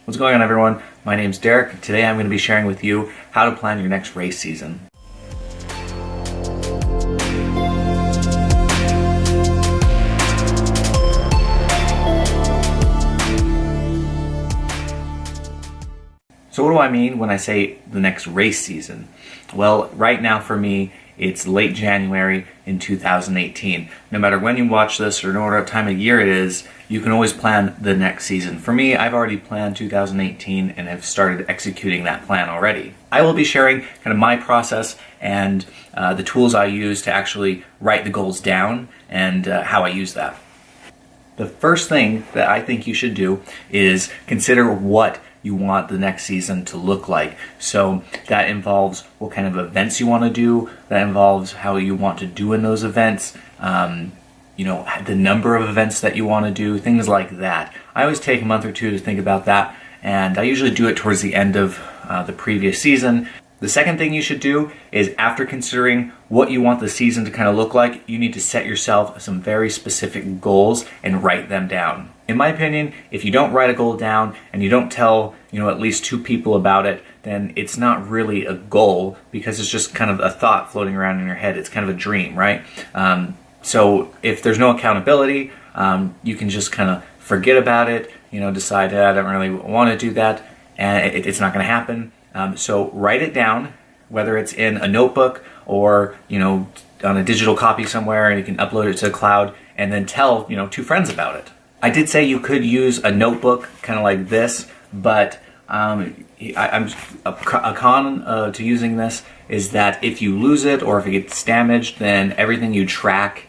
What's going on, everyone? My name's Derek. Today I'm going to be sharing with you how to plan your next race season. So what do I mean when I say the next race season? Well, right now for me, it's late January in 2018. No matter when you watch this or no matter what time of year it is, you can always plan the next season. For me, I've already planned 2018 and have started executing that plan already. I will be sharing kind of my process and the tools I use to actually write the goals down and how I use that. The first thing that I think you should do is consider what you want the next season to look like. So that involves what kind of events you want to do, that involves how you want to do in those events, the number of events that you want to do, things like that. I always take a month or two to think about that, and I usually do it towards the end of the previous season. The second thing you should do is, after considering what you want the season to kind of look like, you need to set yourself some very specific goals and write them down. In my opinion, if you don't write a goal down and you don't tell, at least two people about it, then it's not really a goal because it's just kind of a thought floating around in your head. It's kind of a dream, right? So if there's no accountability, you can just kind of forget about it, decide, I don't really want to do that, and it's not going to happen. So write it down, whether it's in a notebook or, on a digital copy somewhere, and you can upload it to the cloud, and then tell, two friends about it. I did say you could use a notebook kind of like this, but I'm a con to using this is that if you lose it or if it gets damaged, then everything you track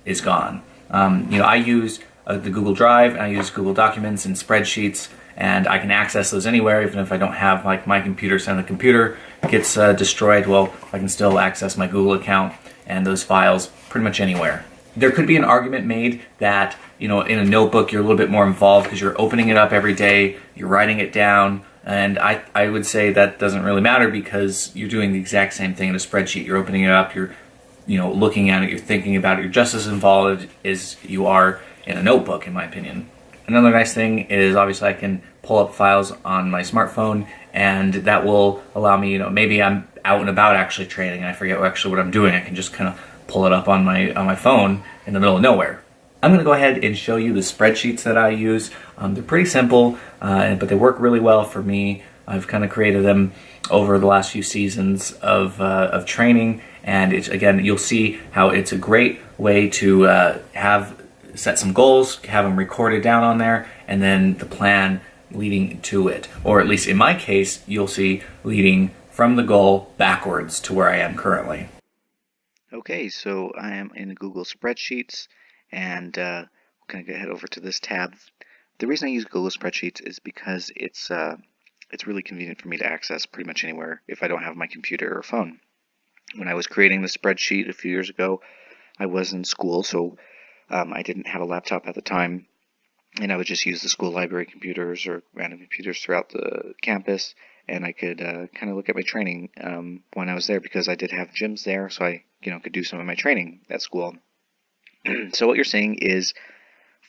is gone. I use the Google Drive, and I use Google Documents and spreadsheets, and I can access those anywhere, even if I don't have my computer. So when the computer gets destroyed, well, I can still access my Google account and those files pretty much anywhere. There could be an argument made that, in a notebook you're a little bit more involved because you're opening it up every day, you're writing it down, and I would say that doesn't really matter because you're doing the exact same thing in a spreadsheet. You're opening it up, you're looking at it, you're thinking about it, you're just as involved as you are in a notebook, in my opinion. Another nice thing is, obviously, I can pull up files on my smartphone, and that will allow me, maybe I'm out and about actually training and I forget actually what I'm doing. I can just kind of pull it up on my phone in the middle of nowhere. I'm going to go ahead and show you the spreadsheets that I use. They're pretty simple, but they work really well for me. I've kind of created them over the last few seasons of training, and again, you'll see how it's a great way to set some goals, have them recorded down on there, and then the plan leading to it. Or at least in my case, you'll see leading from the goal backwards to where I am currently. Okay, so I am in Google Spreadsheets, and I'm going to head over to this tab. The reason I use Google Spreadsheets is because it's really convenient for me to access pretty much anywhere if I don't have my computer or phone. When I was creating the spreadsheet a few years ago, I was in school, so I didn't have a laptop at the time, and I would just use the school library computers or random computers throughout the campus, and I could kind of look at my training when I was there, because I did have gyms there, so I could do some of my training at school. So what you're seeing is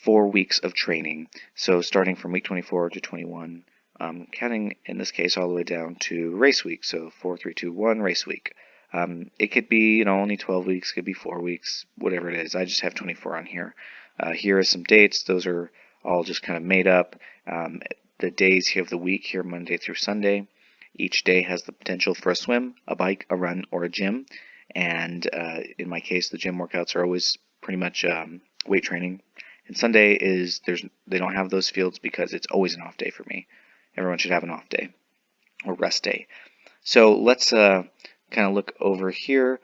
4 weeks of training. So starting from week 24 to 21, counting in this case all the way down to race week. So 4, 3, 2, 1 race week. It could be only 12 weeks, could be 4 weeks, whatever it is. I just have 24 on here. Here are some dates. Those are all just kind of made up. The days here of the week here, Monday through Sunday. Each day has the potential for a swim, a bike, a run, or a gym. And in my case, the gym workouts are always pretty much weight training. And Sunday they don't have those fields because it's always an off day for me. Everyone should have an off day or rest day. So let's kind of look over here.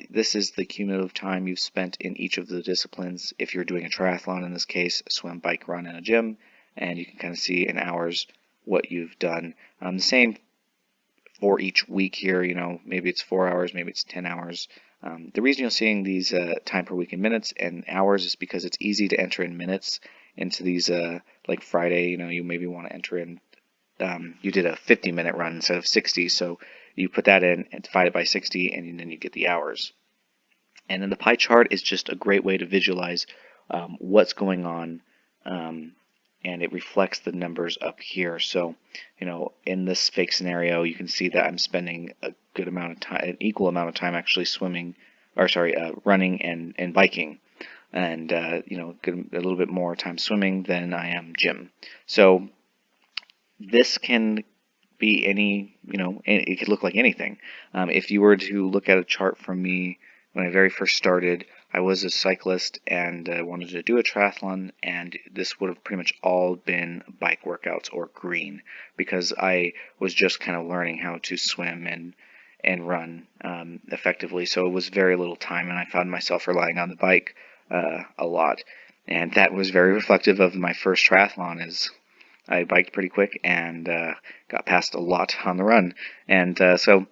This is the cumulative time you've spent in each of the disciplines. If you're doing a triathlon, in this case, a swim, bike, run, and a gym, and you can kind of see in hours what you've done. The same for each week here. Maybe it's 4 hours, maybe it's 10 hours. The reason you're seeing these time per week in minutes and hours is because it's easy to enter in minutes into these, like Friday, you maybe want to enter in, you did a 50-minute run instead of 60, so you put that in and divide it by 60, and then you get the hours. And then the pie chart is just a great way to visualize what's going on and it reflects the numbers up here. So, in this fake scenario, you can see that I'm spending a good amount of time, an equal amount of time actually running and biking, and a little bit more time swimming than I am gym. So this can be it could look like anything. If you were to look at a chart from me when I very first started, I was a cyclist and wanted to do a triathlon, and this would have pretty much all been bike workouts or green, because I was just kind of learning how to swim and run effectively. So it was very little time, and I found myself relying on the bike a lot. And that was very reflective of my first triathlon, as I biked pretty quick and got past a lot on the run. And so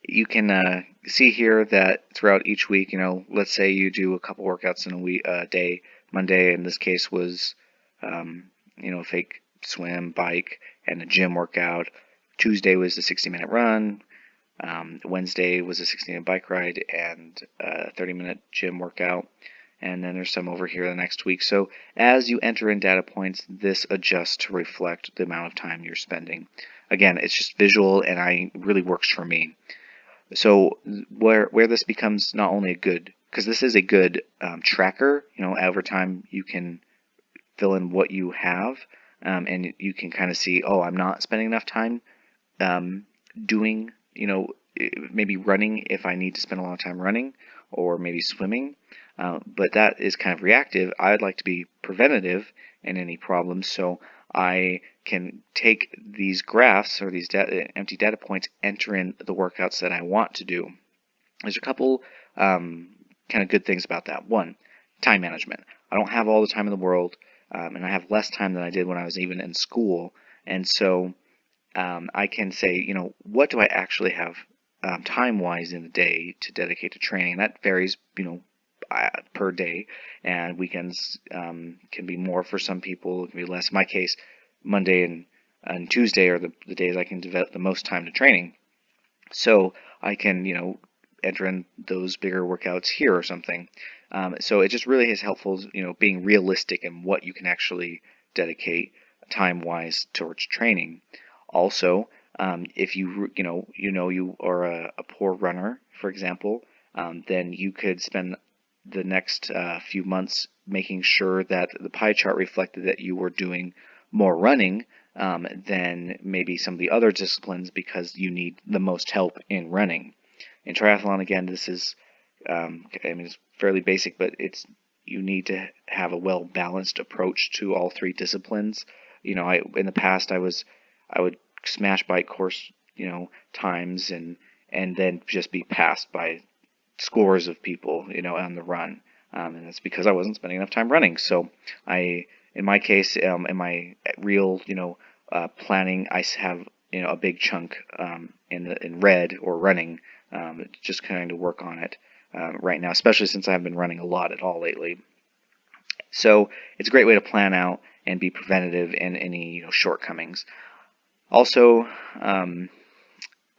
you can see here that throughout each week, let's say you do a couple workouts in a day. Monday, in this case, was, a fake swim, bike, and a gym workout. Tuesday was the 60-minute run. Wednesday was a 60-minute bike ride and a 30-minute gym workout. And then there's some over here the next week. So as you enter in data points, this adjusts to reflect the amount of time you're spending. Again, it's just visual, and it really works for me. So where this becomes not only because this is a good tracker, over time you can fill in what you have, and you can kind of see, oh, I'm not spending enough time doing, maybe running if I need to spend a lot of time running, or maybe swimming. But that is kind of reactive. I'd like to be preventative in any problems, so I can take these graphs or these empty data points, enter in the workouts that I want to do. There's a couple kind of good things about that. One, time management. I don't have all the time in the world, and I have less time than I did when I was even in school, and so I can say, what do I actually have time-wise in the day to dedicate to training? And that varies, per day, and weekends can be more for some people, it can be less. In my case, Monday and Tuesday are the days I can devote the most time to training. So I can, enter in those bigger workouts here or something. So it just really is helpful, being realistic in what you can actually dedicate time-wise towards training. Also, if you are a poor runner, for example, then you could spend the next few months making sure that the pie chart reflected that you were doing more running than maybe some of the other disciplines, because you need the most help in running. In triathlon, again, this is, it's fairly basic, but you need to have a well-balanced approach to all three disciplines. In the past, I would smash bike course, times and then just be passed by scores of people, on the run, and that's because I wasn't spending enough time running. So in my case, in my real, planning, I have, a big chunk in red or running, just kind of work on it right now, especially since I haven't been running a lot at all lately. So it's a great way to plan out and be preventative in any, shortcomings. Also,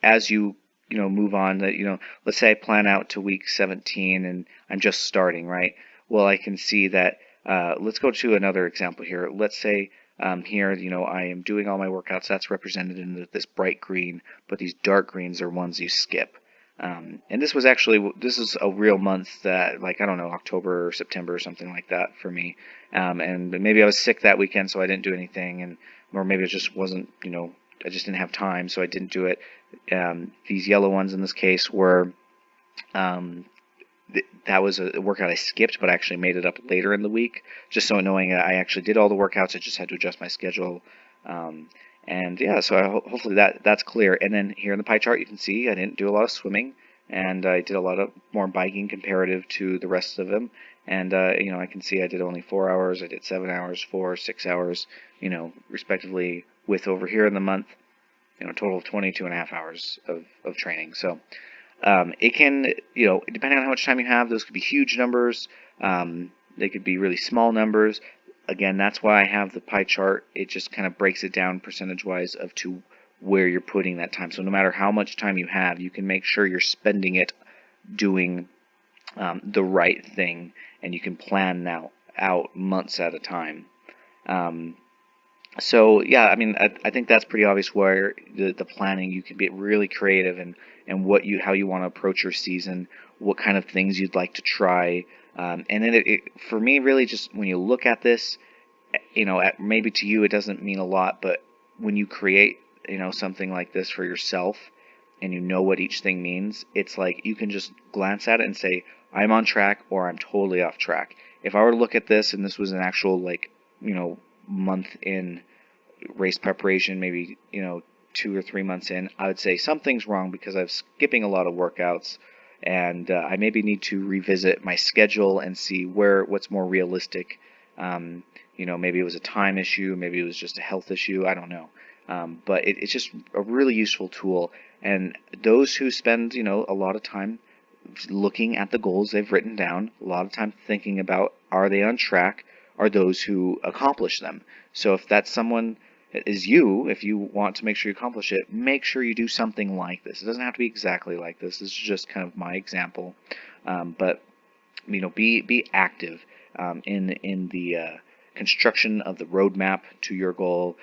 as you move on, that let's say I plan out to week 17 and I'm just starting, right? Well, I can see that. Let's go to another example here. Let's say here, I am doing all my workouts. That's represented in this bright green, but these dark greens are ones you skip. And this is a real month that, like, I don't know, October or September or something like that for me. And maybe I was sick that weekend, so I didn't do anything, or maybe it just wasn't, I just didn't have time, so I didn't do it. These yellow ones in this case were, that was a workout I skipped, but I actually made it up later in the week, just so knowing I actually did all the workouts. I just had to adjust my schedule. And yeah, so hopefully that's clear. And then here in the pie chart, you can see I didn't do a lot of swimming, and I did a lot of more biking comparative to the rest of them. And I can see I did only 4 hours. I did 7 hours, 4, 6 hours, respectively. With over here in the month, a total of 22.5 hours of training. So it can, depending on how much time you have, those could be huge numbers. They could be really small numbers. Again, that's why I have the pie chart. It just kind of breaks it down percentage-wise to where you're putting that time. So no matter how much time you have, you can make sure you're spending it doing the right thing, and you can plan out months at a time. So yeah, I mean, I think that's pretty obvious where the planning you can be really creative and what you how you want to approach your season, what kind of things you'd like to try, and then for me really just when you look at this, maybe to you it doesn't mean a lot, but when you create something like this for yourself and you know what each thing means, it's like you can just glance at it and say I'm on track or I'm totally off track. If I were to look at this and this was an actual like month in race preparation, maybe 2 or 3 months in, I would say something's wrong because I'm skipping a lot of workouts, and I maybe need to revisit my schedule and see what's more realistic. Maybe it was a time issue, maybe it was just a health issue. I don't know, but it's just a really useful tool. And those who spend a lot of time looking at the goals they've written down, a lot of time thinking about are they on track, are those who accomplish them. So if that's someone is you, if you want to make sure you accomplish it, make sure you do something like this. It doesn't have to be exactly like this. This is just kind of my example, but be active in the construction of the roadmap to your goal.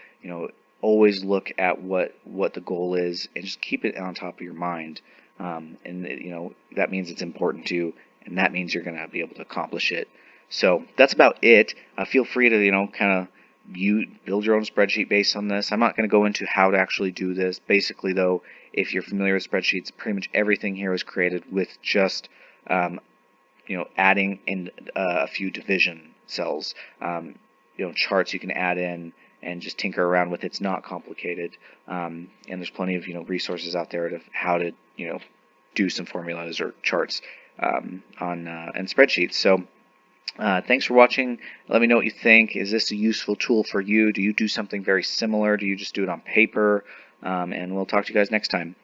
Always look at what the goal is and just keep it on top of your mind. And that means it's important to you, and that means you're going to be able to accomplish it. So that's about it. Feel free to kind of you build your own spreadsheet based on this. I'm not going to go into how to actually do this. Basically, though, if you're familiar with spreadsheets, pretty much everything here was created with just adding in a few division cells. Charts you can add in and just tinker around with. It's not complicated, and there's plenty of resources out there of how to do some formulas or charts and spreadsheets. So thanks for watching. Let me know what you think. Is this a useful tool for you? Do you do something very similar? Do you just do it on paper? And we'll talk to you guys next time.